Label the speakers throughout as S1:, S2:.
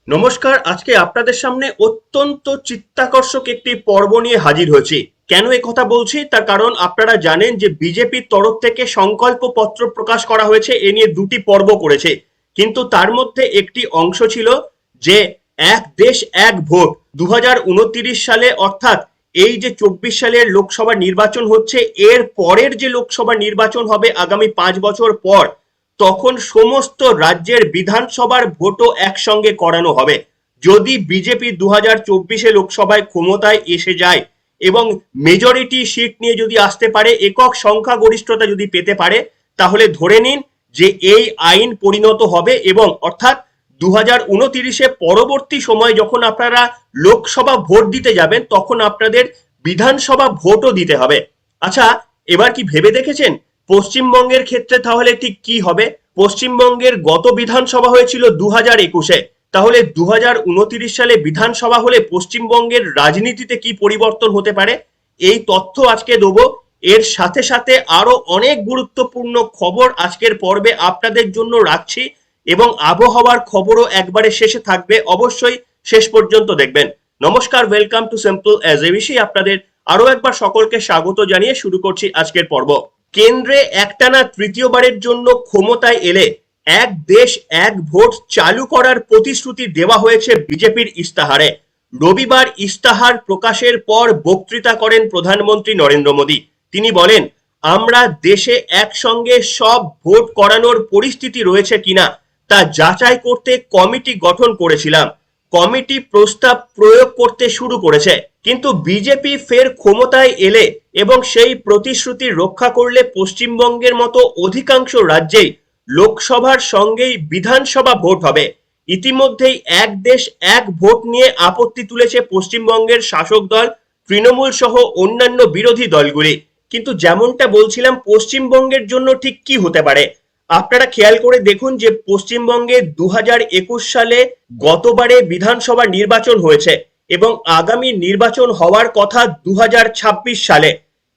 S1: নমস্কার। আজকে আপনাদের সামনে অত্যন্ত চিত্তাকর্ষক একটি পর্ব নিয়ে হাজির হয়েছি। কেন কথা বলছি তার কারণ আপনারা জানেন যে বিজেপির তরফ থেকে সংকল্প পত্র প্রকাশ করা হয়েছে, এ নিয়ে দুটি পর্ব করেছে, কিন্তু তার মধ্যে একটি অংশ ছিল যে এক দেশ এক ভোট। 2029 সালে অর্থাৎ এই যে 24 সালের লোকসভা নির্বাচন হচ্ছে, এর পরের যে লোকসভা নির্বাচন হবে আগামী 5 বছর পর, তখন সমস্ত রাজ্যের বিধানসভার ভোটও একসঙ্গে করানো হবে। যদি বিজেপি 2024 লোকসভায় ক্ষমতায় এসে যায় এবং মেজরিটি সিট নিয়ে যদি আসতে পারে, একক সংখ্যাগরিষ্ঠতা যদি পেতে পারে, তাহলে ধরে নিন যে এই আইন পরিণত হবে এবং অর্থাৎ 2029 পরবর্তী সময় যখন আপনারা লোকসভা ভোট দিতে যাবেন তখন আপনাদের বিধানসভা ভোটও দিতে হবে। আচ্ছা, এবার কি ভেবে দেখেছেন পশ্চিমবঙ্গের ক্ষেত্রে তাহলে ঠিক কি হবে? পশ্চিমবঙ্গের গত বিধানসভা হয়েছিল 2021-এ, তাহলে 2029 সালে বিধানসভা হলে পশ্চিমবঙ্গের রাজনীতিতে কি পরিবর্তন হতে পারে, এই তথ্য আজকে দেবো। এর সাথে সাথে আরো অনেক গুরুত্বপূর্ণ খবর আজকের পর্বে আপনাদের জন্য রাখছি এবং আবহাওয়ার খবরও একবারে শেষে থাকবে, অবশ্যই শেষ পর্যন্ত দেখবেন। নমস্কার, welcome to simple as a wish. আপনাদের আরো একবার সকলকে স্বাগত জানিয়ে শুরু করছি আজকের পর্ব। কেন্দ্রে একটানা তৃতীয়বারের জন্য ক্ষমতায় এলে এক দেশ এক ভোট চালু করার প্রতিশ্রুতি দেওয়া হয়েছে বিজেপির ইস্তাহারে। রবিবার ইস্তাহার প্রকাশের পর বক্তৃতা করেন প্রধানমন্ত্রী নরেন্দ্র মোদী। তিনি বলেন, আমরা দেশে একসঙ্গে সব ভোট করানোর পরিস্থিতি রয়েছে কিনা তা যাচাই করতে কমিটি গঠন করেছিলাম। কমিটি প্রস্তাব প্রয়োগ করতে শুরু করেছে, কিন্তু বিজেপি ফের ক্ষমতায় এলে এবং সেই প্রতিশ্রুতি রক্ষা করলে পশ্চিমবঙ্গের মতো অধিকাংশ রাজ্যেই লোকসভার সঙ্গেই বিধানসভা ভোট হবে। ইতিমধ্যেই এক দেশ এক ভোট নিয়ে আপত্তি তুলেছে পশ্চিমবঙ্গের শাসক দল তৃণমূল সহ অন্যান্য বিরোধী দলগুলি। কিন্তু যেমনটা বলছিলাম, পশ্চিমবঙ্গের জন্য ঠিক কি হতে পারে আপনারা খেয়াল করে দেখুন যে পশ্চিমবঙ্গে 2021 সালে গতবারে বিধানসভা নির্বাচন হয়েছে এবং আগামী নির্বাচন হওয়ার কথা 2026 সালে।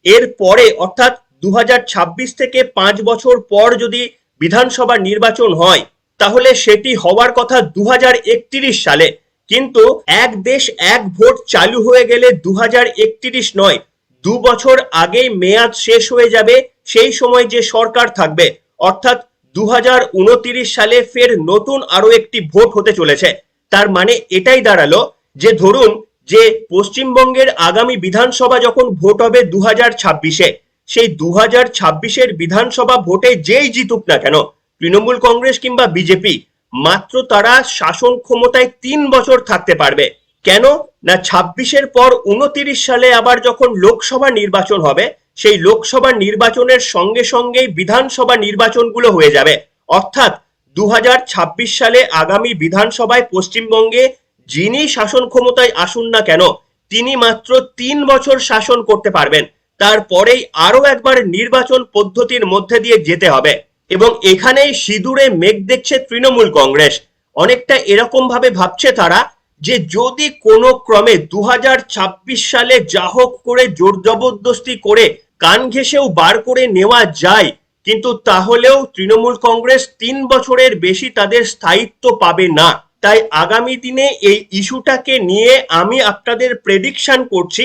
S1: এর পরে অর্থাৎ 2026 থেকে 5 বছর পর যদি বিধানসভা নির্বাচন হয় তাহলে সেটি হওয়ার কথা 2031 সালে। কিন্তু এক দেশ এক ভোট চালু হয়ে গেলে 2031 নয়, 2 বছর আগেই মেয়াদ শেষ হয়ে যাবে সেই সময় যে সরকার থাকবে, অর্থাৎ 2029 সালে ফের নতুন আরো একটি ভোট হতে চলেছে। তার মানে এটাই দাঁড়ালো যে ধরুন যে পশ্চিমবঙ্গের আগামী বিধানসভা যখন ভোট হবে 2026-এ, সেই 2026-এর বিধানসভা ভোটে যেই জিতুক না কেন, তৃণমূল কংগ্রেস কিংবা বিজেপি, মাত্র তারা শাসন ক্ষমতায় 3 বছর থাকতে পারবে। কেন না 26-এর পর 29 সালে আবার যখন লোকসভা নির্বাচন হবে, সেই লোকসভা নির্বাচনের সঙ্গে সঙ্গেই বিধানসভা নির্বাচনগুলো হয়ে যাবে। অর্থাৎ 2026 সালে আগামী বিধানসভায় পশ্চিমবঙ্গে যিনি শাসন ক্ষমতায় আসুন না কেন, তিনি মাত্র 3 বছর শাসন করতে পারবেন। তারপরেই আরো একবার নির্বাচন পদ্ধতির মধ্যে দিয়ে যেতে হবে এবং এখানেই সিঁদুরে মেঘ দেখছে তৃণমূল কংগ্রেস। অনেকটা এরকম ভাবে ভাবছে তারা যে যদি কোনো ক্রমে 2026 সালে যা হোক করে জোর জবরদস্তি করে কান ঘেঁষেও বার করে নেওয়া যায়, কিন্তু তাহলেও তৃণমূল কংগ্রেস 3 বছরের বেশি তাদের স্থায়িত্ব পাবে না। তাই আগামী দিনে এই ইস্যুটাকে নিয়ে আমি আপনাদের প্রেডিকশন করছি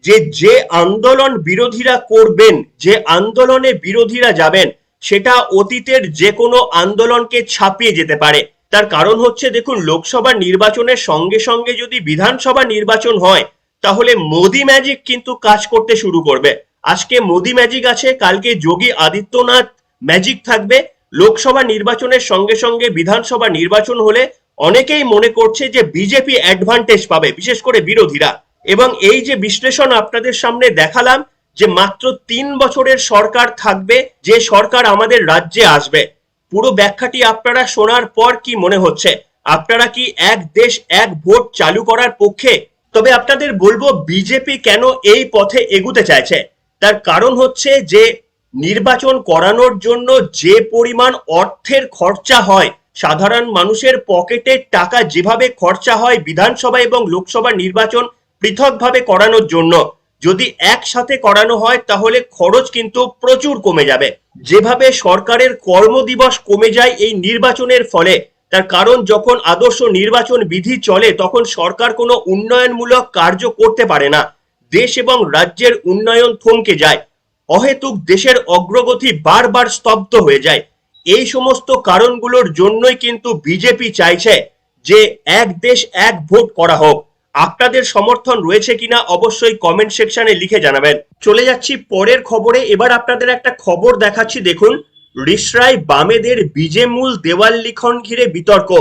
S1: যে যে আন্দোলন বিরোধীরা করবেন, যে আন্দোলনে বিরোধীরা যাবেন, সেটা অতীতের যে কোনো আন্দোলনকে ছাপিয়ে যেতে পারে। তার কারণ হচ্ছে দেখুন, লোকসভা নির্বাচনের সঙ্গে সঙ্গে যদি বিধানসভা নির্বাচন হয় তাহলে মোদি ম্যাজিক কিন্তু কাজ করতে শুরু করবে। আজকে মোদি ম্যাজিক আছে, কালকে যোগী আদিত্যনাথ ম্যাজিক থাকবে। লোকসভা নির্বাচনের সঙ্গে সঙ্গে বিধানসভা নির্বাচন হলে অনেকেই মনে করছে যে বিজেপি অ্যাডভান্টেজ পাবে, বিশেষ করে বিরোধীরা। এবং এই যে বিশ্লেষণ আপনাদের সামনে দেখালাম যে মাত্র 3 বছরের সরকার থাকবে, যে সরকার আমাদের রাজ্যে আসবে, পুরো ব্যাখ্যাটি আপনারা শোনার পর কি মনে হচ্ছে? আপনারা কি এক দেশ এক ভোট চালু করার পক্ষে? তবে আপনাদের বলবো বিজেপি কেন এই পথে এগুতে চাইছে। তার কারণ হচ্ছে যে নির্বাচন করানোর জন্য যে পরিমাণ অর্থের খরচা হয়, সাধারণ মানুষের পকেটের টাকা যেভাবে খরচা হয় বিধানসভা এবং লোকসভা নির্বাচন পৃথকভাবে করানোর জন্য, যদি একসাথে করানো হয় তাহলে খরচ কিন্তু প্রচুর কমে যাবে। যেভাবে সরকারের কর্মদিবস কমে যায় এই নির্বাচনের ফলে, তার কারণ যখন আদর্শ নির্বাচন বিধি চলে তখন সরকার কোনো উন্নয়নমূলক কার্য করতে পারে না, দেশ এবং রাজ্যের উন্নয়ন থমকে যায়, অহেতুক দেশের অগ্রগতি বারবার স্তব্ধ হয়ে যায়। এই সমস্ত কারণগুলোর জন্যই কিন্তু বিজেপি চাইছে যে এক দেশ এক ভোট করা হোক। আপনাদের সমর্থন রয়েছে কিনা অবশ্যই কমেন্ট সেকশনে লিখে জানাবেন। চলে যাচ্ছি পরের খবরে। এবার আপনাদের একটা খবর দেখাচ্ছি, দেখুন। রিষড়ায় বামেদের বিজেমূল দেওয়াল লিখন ঘিরে বিতর্ক,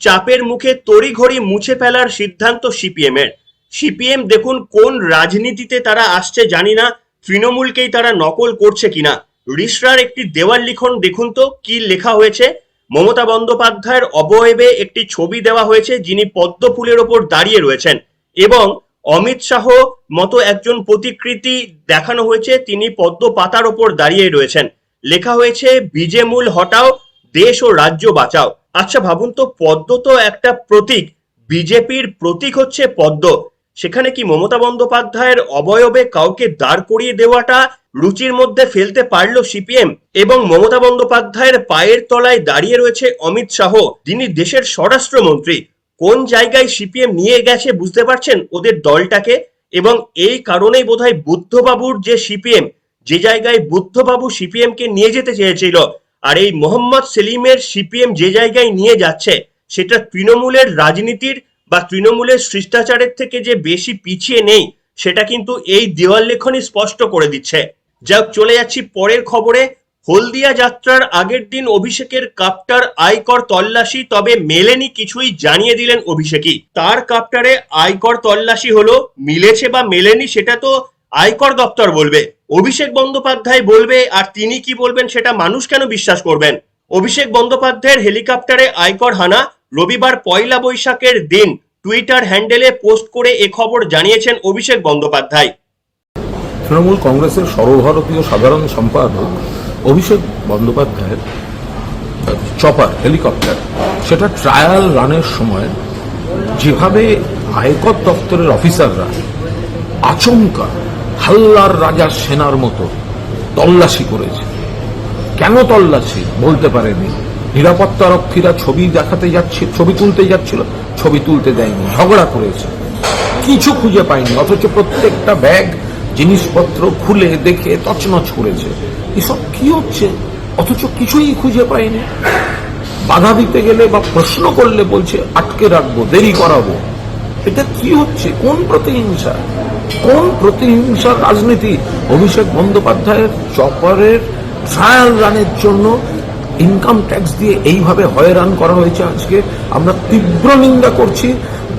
S1: চাপের মুখে তড়িঘড়ি মুছে ফেলার সিদ্ধান্ত সিপিএম এর। সিপিএম দেখুন কোন রাজনীতিতে তারা আসছে জানি না, তৃণমূলকেই তারা নকল করছে কিনা। রিষড়ার একটি দেওয়াল লিখন দেখুন তো কি লেখা হয়েছে। মমতা বন্দ্যোপাধ্যায়ের অবয়বে একটি ছবি দেওয়া হয়েছে, যিনি পদ্ম ফুলের ওপর দাঁড়িয়ে রয়েছেন, এবং অমিত শাহ মতো একজন প্রতিকৃতি দেখানো হয়েছে, তিনি পদ্ম পাতার ওপর দাঁড়িয়ে রয়েছেন। লেখা হয়েছে বিজেমূল হটাও, দেশ ও রাজ্য বাঁচাও। আচ্ছা ভাবুন তো, পদ্ম তো একটা প্রতীক, বিজেপির প্রতীক হচ্ছে পদ্ম, সেখানে কি মমতা বন্দ্যোপাধ্যায়ের অবয়বে কাউকে দাঁড় করিয়ে দেওয়াটা রুচির মধ্যে ফেলতে পারলো সিপিএম? এবং মমতা বন্দ্যোপাধ্যায়ের পায়ের তলায় দাঁড়িয়ে রয়েছে অমিত শাহ, যিনি দেশের স্বরাষ্ট্রমন্ত্রী। কোন জায়গায় সিপিএম নিয়ে গেছে বুঝতে পারছেন ওদের দলটাকে? এবং এই কারণেই বোধহয় বুদ্ধবাবুর যে সিপিএম, যে জায়গায় বুদ্ধবাবু সিপিএম কে নিয়ে যেতে চেয়েছিল, আর এই মোহাম্মদ সেলিমের সিপিএম যে জায়গায় নিয়ে যাচ্ছে, সেটা তৃণমূলের রাজনীতির বা তৃণমূলের শিষ্টাচারের থেকে যে বেশি পিছিয়ে নেই, সেটা কিন্তু এই দেওয়াল লেখনই স্পষ্ট করে দিচ্ছে। যাক, চলে যাচ্ছি পরের খবরে। হলদিয়া যাত্রার আগের দিন অভিষেকের কাপ্টার আয়কর তল্লাশি, তবে মেলেনি কিছুই, জানিয়ে দিলেন অভিষেকই। তার কাপ্টারে আয়কর তল্লাশি হলো, মিলেছে বা মেলেনি সেটা তো আয়কর দপ্তর বলবে, অভিষেক বন্দ্যোপাধ্যায় বলবে, আর তিনি কি বলবেন সেটা মানুষ কেন বিশ্বাস করবেন? অভিষেক বন্দ্যোপাধ্যায়ের হেলিকপ্টারে আয়কর হানা, রবিবার পয়লা বৈশাখের দিন টুইটার হ্যান্ডেলে পোস্ট করে এ খবর জানিয়েছেন অভিষেক বন্দ্যোপাধ্যায়।
S2: তৃণমূল কংগ্রেসের সর্বভারতীয় সাধারণ সম্পাদক অভিষেক বন্দ্যোপাধ্যায়ের চপার হেলিকপ্টার, সেটা ট্রায়াল রানের সময় যেভাবে আয়কর দপ্তরের অফিসাররা আচমকা হাল্লার রাজা সেনার মতো তল্লাশি করেছে। কেন তল্লাশি বলতে পারেনি, নিরাপত্তারক্ষীরা ছবি দেখাতে যাচ্ছে, ছবি তুলতে যাচ্ছিল, ছবি তুলতে দেয়নি, ঝগড়া করেছে, কিছু খুঁজে পায়নি, অথচ প্রত্যেকটা ব্যাগ জিনিসপত্র খুলে দেখে তছনছ করেছে। এসব কি হচ্ছে? অথচ কিছুই খুঁজে পায়নি। বাধা দিতে গেলে বা প্রশ্ন করলে বলছে আটকে রাখবো, দেরি করাবো। এটা কি হচ্ছে? কোন প্রতিহিংসা, কোন প্রতিহিংসার রাজনীতি? অভিষেক বন্দ্যোপাধ্যায়ের চপারের ট্রায়াল রানের জন্য ইনকাম ট্যাক্স দিয়ে এইভাবে হয়রান করা হয়েছে। আজকে আমরা তীব্র নিন্দা করছি।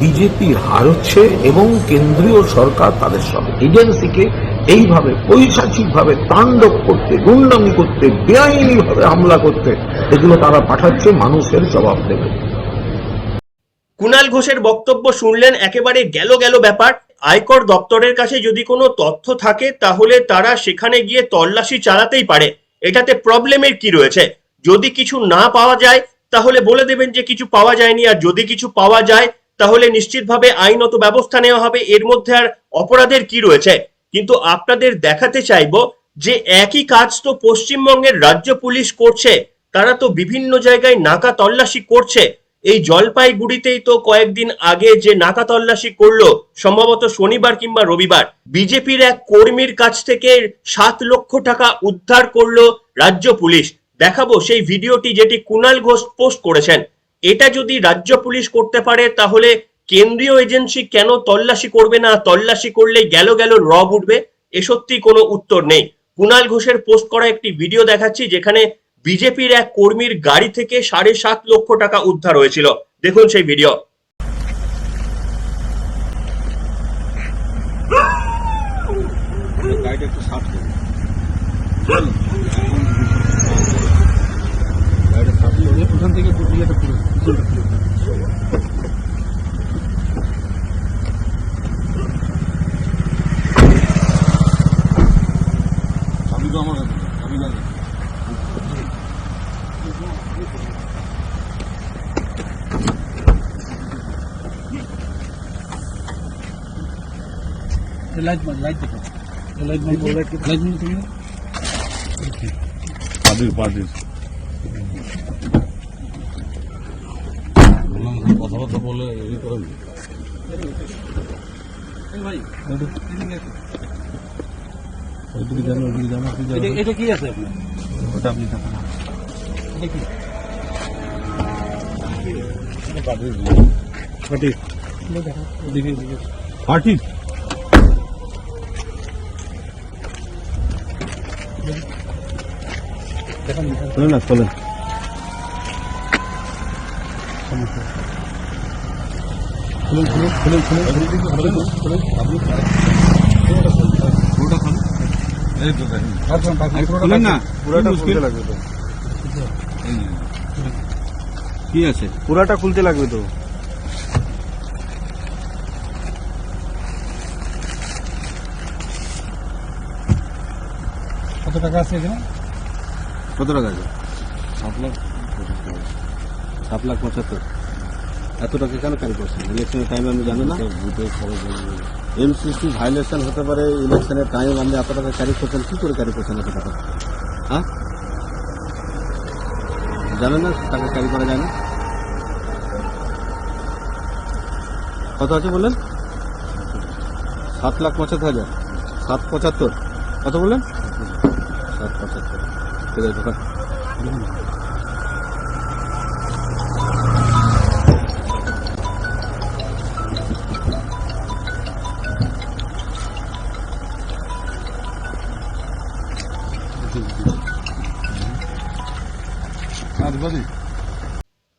S2: বিজেপি হারছে এবং কেন্দ্রীয় সরকার তাদের সব এজেন্সিকে এইভাবে পৈশাচিকভাবে তাণ্ডব করতে, গুন্ডামি করতে, বেআইনিভাবে হামলা করতে, এগুলো তারা পাঠাচ্ছে, মানুষের জবাব দেবে।
S1: কুণাল ঘোষের বক্তব্য শুনলেন, একেবারে গেল ব্যাপার। আয়কর দপ্তরের কাছে যদি কোনো তথ্য থাকে তাহলে তারা সেখানে গিয়ে তল্লাশি চালাতেই পারে, এটাতে প্রবলেমের কি রয়েছে? যদি কিছু না পাওয়া যায় তাহলে বলে দেবেন যে কিছু পাওয়া যায়নি, আর যদি কিছু পাওয়া যায় তাহলে নিশ্চিতভাবে আইনত ব্যবস্থা নেওয়া হবে, এর মধ্যে আর অপরাধের কি রয়েছে? কিন্তু আপনাদের দেখাতে চাইবো যে একই কাজ তো পশ্চিমবঙ্গের রাজ্য পুলিশ করছে, তারা তো বিভিন্ন জায়গায় নাকা তল্লাশি করছে। এই জলপাইগুড়িতেই তো কয়েকদিন আগে যে নাকা তল্লাশি করলো, সম্ভবত শনিবার কিংবা রবিবার, বিজেপির এক কর্মীর কাছ থেকে 7 লক্ষ টাকা উদ্ধার করলো রাজ্য পুলিশ। দেখাবো সেই ভিডিওটি, যেটি কুণাল ঘোষ পোস্ট করেছেন। এটা যদি রাজ্য পুলিশ করতে পারে তাহলে কেন্দ্রীয় এজেন্সি কেন তল্লাশি করবে না? তল্লাশি করলেই গেল রব উঠবে, এ সত্যি কোনো উত্তর নেই। কুণাল ঘোষের পোস্ট করা একটি ভিডিও দেখাচ্ছি, যেখানে বিজেপির এক কর্মীর গাড়ি থেকে 7.5 লক্ষ টাকা উদ্ধার হয়েছিল। দেখুন সেই ভিডিও।
S3: ওখান থেকে আমি তো আমার আমি জানি লাইট দেখো, লাইট তুমি পাদির কথাবার্তা বলে ই করেন। ওইদিকে যান, ওইদিকে যান, আপনি যান। এটা কি আছে আপনার? ওটা আপনি দেখান। এটা কি? পার্টি। ওদিকে পার্টি। চলেন না, চলেন। কি আছে? পুরাটা খুলতে লাগবে তো। কত টাকা আছে এখানে? কত টাকা আছে? 7,75,000। এত টাকা কেন ক্যারি করছেন? ইলেকশনের টাইমে আমি জানি না। এমসিসি ভাইলেশন হতে পারে ইলেকশনের টাইম, আপনি এত টাকা ক্যারি করছেন, কি করে ক্যারি করছেন এত টাকা? হ্যাঁ, জানেন না টাকা ক্যারি করা যায় না? কত আছে বললেন? 7,75,000। 7,75,000 কত বললেন? 7,75,000। ঠিক আছে, দোকান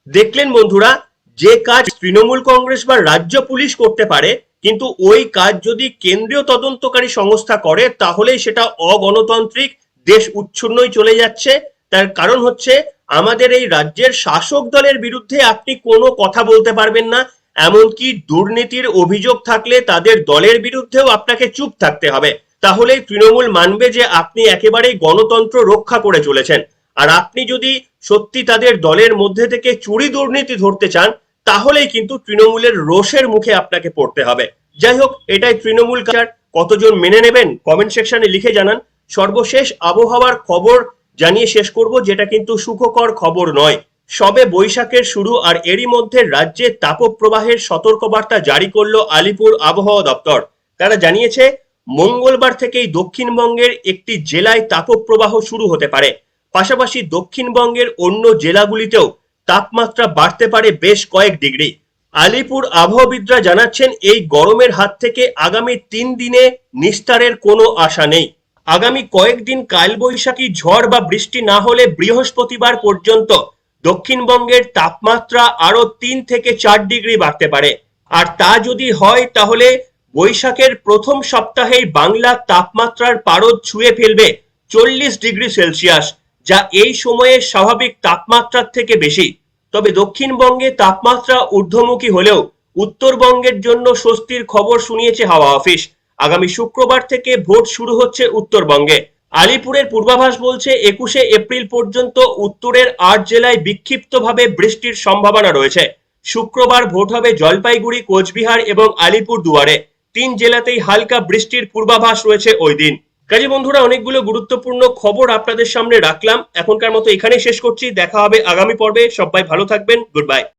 S1: দেখলেন বন্ধুরা, যে কাজ তৃণমূল কংগ্রেস বা রাজ্য পুলিশ করতে পারে, কিন্তু ওই কাজ যদি কেন্দ্রীয় তদন্তকারী সংস্থা করে তাহলেই সেটা অগণতান্ত্রিক, দেশ উচ্ছন্নই চলে যাচ্ছে। তার কারণ হচ্ছে আমাদের এই রাজ্যের শাসক দলের বিরুদ্ধে আপনি কোনো কথা বলতে পারবেন না, এমনকি দুর্নীতির অভিযোগ থাকলে তাদের দলের বিরুদ্ধেও আপনাকে চুপ থাকতে হবে। তাহলেই তৃণমূল মানবে যে আপনি একেবারেই গণতন্ত্র রক্ষা করে চলেছেন। আর আপনি যদি সত্যি তাদের দলের মধ্যে থেকে চুরি দুর্নীতি ধরতে চান, তাহলেই কিন্তু তৃণমূলের রোষের মুখে আপনাকে পড়তে হবে। যাই হোক, এটাই তৃণমূল কালচার। কতজন মেনে নেবেন কমেন্ট সেকশনে লিখে জানান। সর্বশেষ আবহাওয়ার খবর জানিয়ে শেষ করব, যেটা কিন্তু সুখকর খবর নয়। সবে বৈশাখের শুরু, আর এরই মধ্যে রাজ্যে তাপপ্রবাহের সতর্কবার্তা জারি করলো আলিপুর আবহাওয়া দপ্তর। তারা জানিয়েছে মঙ্গলবার থেকেই দক্ষিণবঙ্গের একটি জেলায় তাপপ্রবাহ শুরু হতে পারে। পাশাপাশি দক্ষিণবঙ্গের অন্য জেলাগুলিতেও তাপমাত্রা বাড়তে পারে বেশ কয়েক ডিগ্রি। আলিপুর আবহাওয়াবিদরা জানাচ্ছেন এই গরমের হাত থেকে আগামী 3 দিনে নিস্তারের কোনো আশা নেই। আগামী কয়েকদিন কালবৈশাখী ঝড় বা বৃষ্টি না হলে বৃহস্পতিবার পর্যন্ত দক্ষিণবঙ্গের তাপমাত্রা আরো 3 থেকে 4 ডিগ্রি বাড়তে পারে। আর তা যদি হয় তাহলে বৈশাখের প্রথম সপ্তাহেই বাংলার তাপমাত্রার পারদ ছুঁয়ে ফেলবে 40 ডিগ্রি সেলসিয়াস, যা এই সময়ে স্বাভাবিক তাপমাত্রার থেকে বেশি। তবে দক্ষিণবঙ্গে তাপমাত্রা ঊর্ধ্বমুখী হলেও উত্তরবঙ্গের জন্য স্বস্তির খবর শুনিয়েছে হাওয়া অফিস। আগামী শুক্রবার থেকে ভোট শুরু হচ্ছে উত্তরবঙ্গে। আলিপুরের পূর্বাভাস বলছে 21শে এপ্রিল পর্যন্ত উত্তরের 8 জেলায় বিক্ষিপ্তভাবে বৃষ্টির সম্ভাবনা রয়েছে। শুক্রবার ভোট হবে জলপাইগুড়ি, কোচবিহার এবং আলিপুর দুয়ারে। 3 জেলাতেই হালকা বৃষ্টির পূর্বাভাস রয়েছে ওই দিন। কাজে বন্ধুরা, অনেকগুলো গুরুত্বপূর্ণ খবর আপনাদের সামনে রাখলাম। এখনকার মতো এখানেই শেষ করছি। দেখা হবে আগামী পর্বে। সবাই ভালো থাকবেন। Good bye.